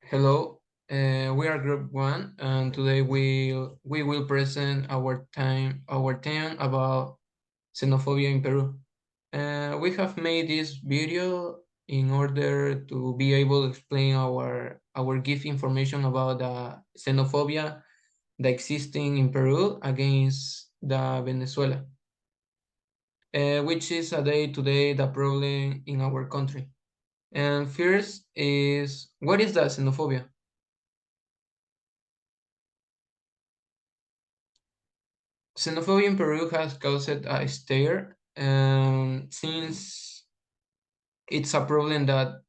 Hello, we are Group One, and today we will present our theme about xenophobia in Peru. We have made this video in order to be able to explain our give information about the xenophobia that existing in Peru against the Venezuela, which is a day-to-day the problem in our country. And first is what is the xenophobia? Xenophobia in Peru has caused a stir, since it's a problem that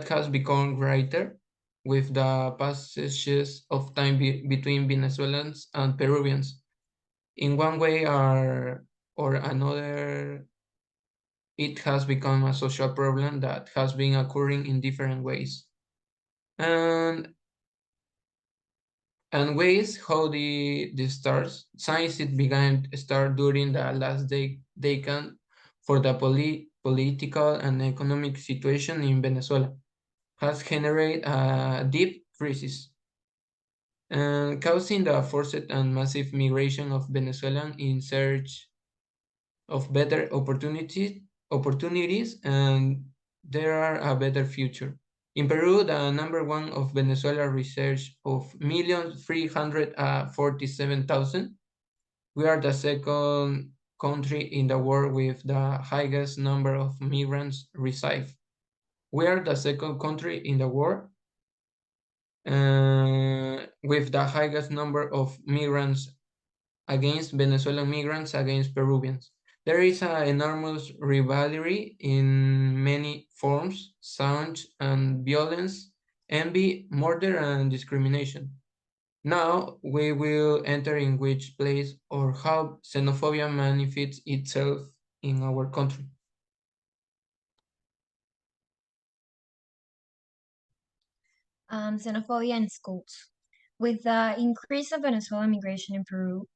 has become greater with the passages of time between Venezuelans and Peruvians. In one way or another, it has become a social problem that has been occurring in different ways. And and ways how the stars science it began to start during the last decade for the political and economic situation in Venezuela has generated a deep crisis and causing the forced and massive migration of Venezuelans in search of better opportunities and there are a better future. In Peru, the number one of Venezuela research of 1,347,000. We are the second country in the world with the highest number of migrants reside. We are the second country in the world with the highest number of migrants against Venezuelan migrants against Peruvians. There is an enormous rivalry in many forms, such and violence, envy, murder, and discrimination. Now we will enter in which place or how xenophobia manifests itself in our country. Xenophobia in schools. With the increase of Venezuelan migration in Peru,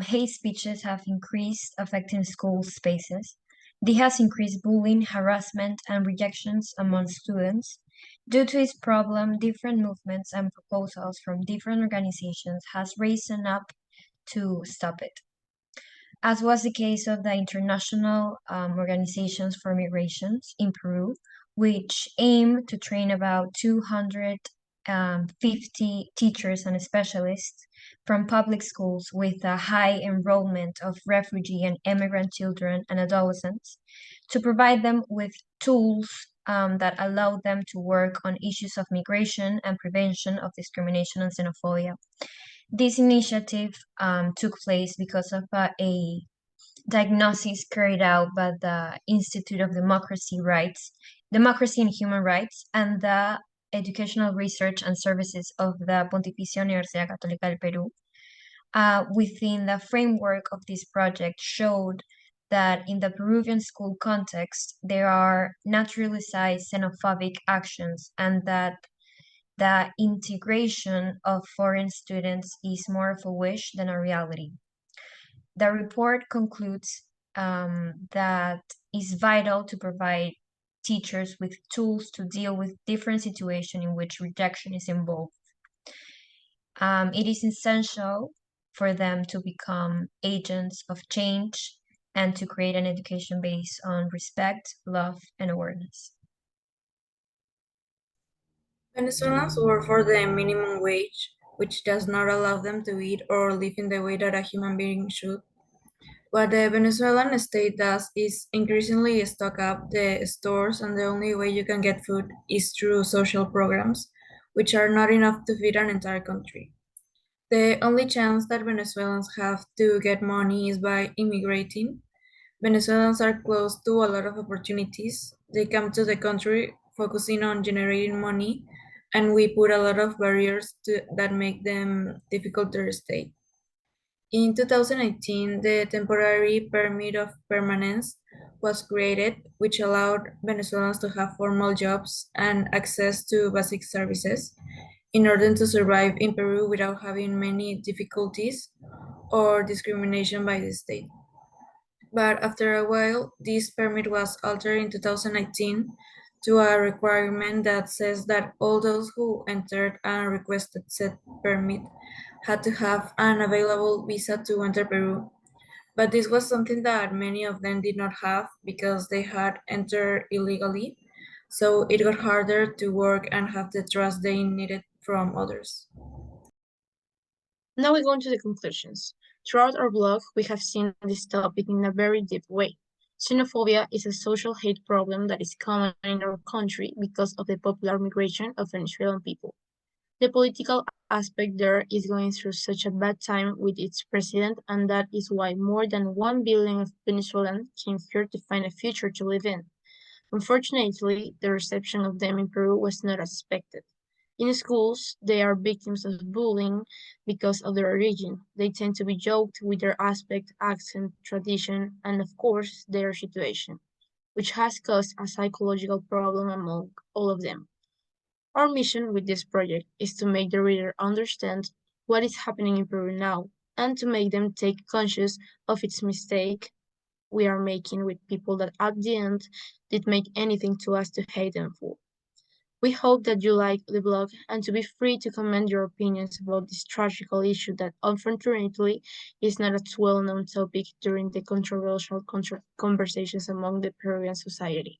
hate speeches have increased, affecting school spaces. This has increased bullying, harassment, and rejections among students. Due to this problem, different movements and proposals from different organizations has risen up to stop it, as was the case of the International Organizations for Migrations in Peru, which aim to train about 250 teachers and specialists from public schools with a high enrollment of refugee and immigrant children and adolescents to provide them with tools that allow them to work on issues of migration and prevention of discrimination and xenophobia. This initiative took place because of a diagnosis carried out by the Institute of Democracy and Human Rights, and the Educational Research and Services of the Pontificia Universidad Católica del Perú. Within the framework of this project showed that in the Peruvian school context, there are naturalized xenophobic actions and that the integration of foreign students is more of a wish than a reality. The report concludes that it's vital to provide teachers with tools to deal with different situations in which rejection is involved. It is essential for them to become agents of change and to create an education based on respect, love, and awareness. Venezuelans work for the minimum wage, which does not allow them to eat or live in the way that a human being should. What the Venezuelan state does is increasingly stock up the stores, and the only way you can get food is through social programs, which are not enough to feed an entire country. The only chance that Venezuelans have to get money is by immigrating. Venezuelans are close to a lot of opportunities. They come to the country focusing on generating money, and we put a lot of barriers that make them difficult to stay. In 2018, the temporary permit of permanence was created, which allowed Venezuelans to have formal jobs and access to basic services in order to survive in Peru without having many difficulties or discrimination by the state. But after a while, this permit was altered in 2019 to a requirement that says that all those who entered and requested said permit had to have an available visa to enter Peru. But this was something that many of them did not have because they had entered illegally. So it got harder to work and have the trust they needed from others. Now we go into the conclusions. Throughout our blog, we have seen this topic in a very deep way. Xenophobia is a social hate problem that is common in our country because of the popular migration of Venezuelan people. The political aspect there is going through such a bad time with its president, and that is why more than 1 billion of Venezuelans came here to find a future to live in. Unfortunately, the reception of them in Peru was not as expected. In schools, they are victims of bullying because of their origin. They tend to be joked with their aspect, accent, tradition, and of course, their situation, which has caused a psychological problem among all of them. Our mission with this project is to make the reader understand what is happening in Peru now and to make them take conscious of its mistake we are making with people that at the end did make anything to us to hate them for. We hope that you like the blog and to be free to comment your opinions about this tragical issue that unfortunately is not a well-known topic during the controversial conversations among the Peruvian society.